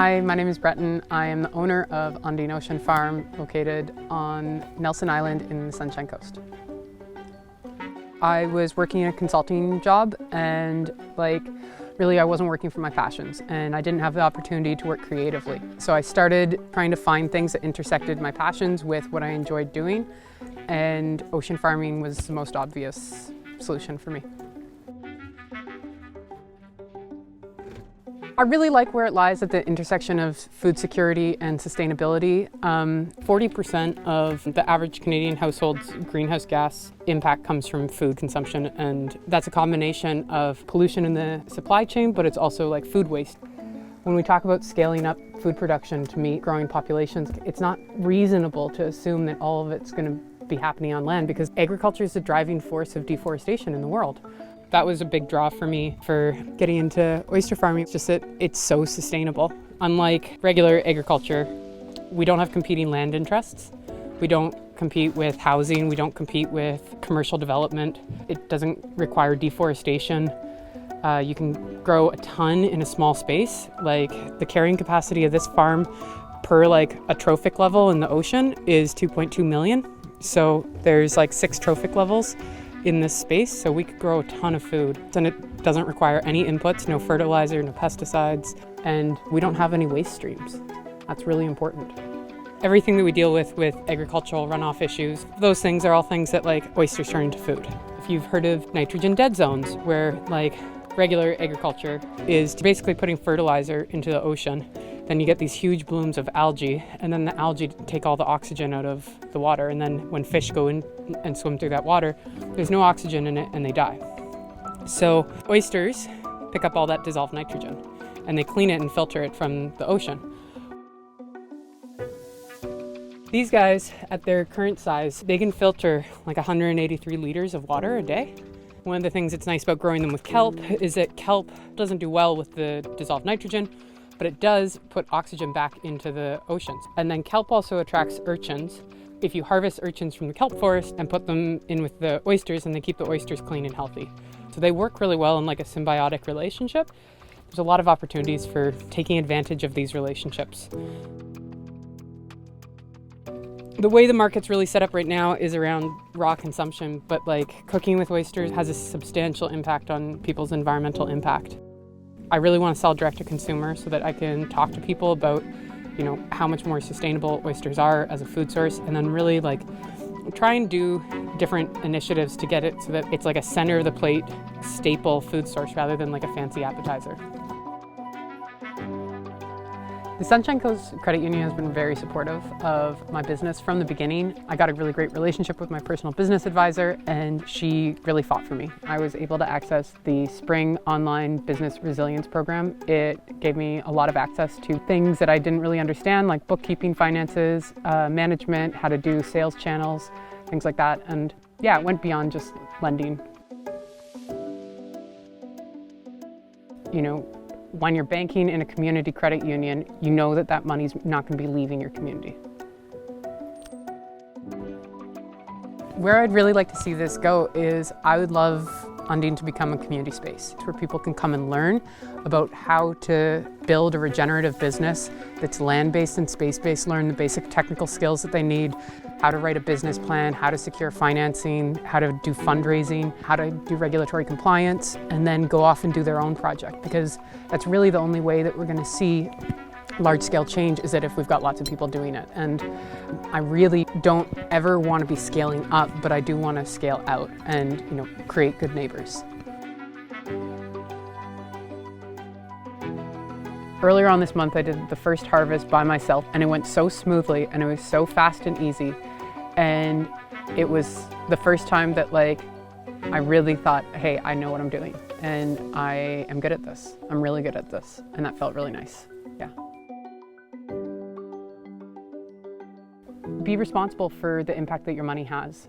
Hi, my name is Breton. I am the owner of Ondine Ocean Farm, located on Nelson Island in the Sunshine Coast. I was working a consulting job and really I wasn't working for my passions and I didn't have the opportunity to work creatively. So I started trying to find things that intersected my passions with what I enjoyed doing, and ocean farming was the most obvious solution for me. I really like where it lies at the intersection of food security and sustainability. 40% of the average Canadian household's greenhouse gas impact comes from food consumption, and that's a combination of pollution in the supply chain, but it's also like food waste. When we talk about scaling up food production to meet growing populations, it's not reasonable to assume that all of it's going to be happening on land, because agriculture is the driving force of deforestation in the world. That was a big draw for me for getting into oyster farming. It's just that it's so sustainable. Unlike regular agriculture, we don't have competing land interests. We don't compete with housing. We don't compete with commercial development. It doesn't require deforestation. You can grow a ton in a small space. Like, the carrying capacity of this farm per a trophic level in the ocean is 2.2 million. So there's 6 trophic levels in this space, so we could grow a ton of food. And it doesn't require any inputs, no fertilizer, no pesticides, and we don't have any waste streams. That's really important. Everything that we deal with agricultural runoff issues, those things are all things that oysters turn into food. If you've heard of nitrogen dead zones, where regular agriculture is basically putting fertilizer into the ocean, then you get these huge blooms of algae, and then the algae take all the oxygen out of the water, and then when fish go in and swim through that water, there's no oxygen in it and they die. So oysters pick up all that dissolved nitrogen and they clean it and filter it from the ocean. These guys, at their current size, they can filter 183 liters of water a day. One of the things that's nice about growing them with kelp is that kelp doesn't do well with the dissolved nitrogen, but it does put oxygen back into the oceans. And then kelp also attracts urchins. If you harvest urchins from the kelp forest and put them in with the oysters, and they keep the oysters clean and healthy. So they work really well in a symbiotic relationship. There's a lot of opportunities for taking advantage of these relationships. The way the market's really set up right now is around raw consumption, but cooking with oysters has a substantial impact on people's environmental impact. I really want to sell direct to consumer so that I can talk to people about, how much more sustainable oysters are as a food source, and then really try and do different initiatives to get it so that it's a center of the plate staple food source rather than a fancy appetizer. The Sunshine Coast Credit Union has been very supportive of my business from the beginning. I got a really great relationship with my personal business advisor, and she really fought for me. I was able to access the Spring Online Business Resilience Program. It gave me a lot of access to things that I didn't really understand, like bookkeeping, finances, management, how to do sales channels, things like that. And yeah, it went beyond just lending. When you're banking in a community credit union, you know that money's not going to be leaving your community. Where I'd really like to see this go is I would love Ondine to become a community space where people can come and learn about how to build a regenerative business that's land-based and space-based, learn the basic technical skills that they need, how to write a business plan, how to secure financing, how to do fundraising, how to do regulatory compliance, and then go off and do their own project, because that's really the only way that we're going to see large-scale change, is that if we've got lots of people doing it. And I really don't ever want to be scaling up, but I do want to scale out and create good neighbors. Earlier on this month, I did the first harvest by myself, and it went so smoothly, and it was so fast and easy. And it was the first time that I really thought, hey, I know what I'm doing, and I am good at this. I'm really good at this, and that felt really nice. Yeah. Be responsible for the impact that your money has.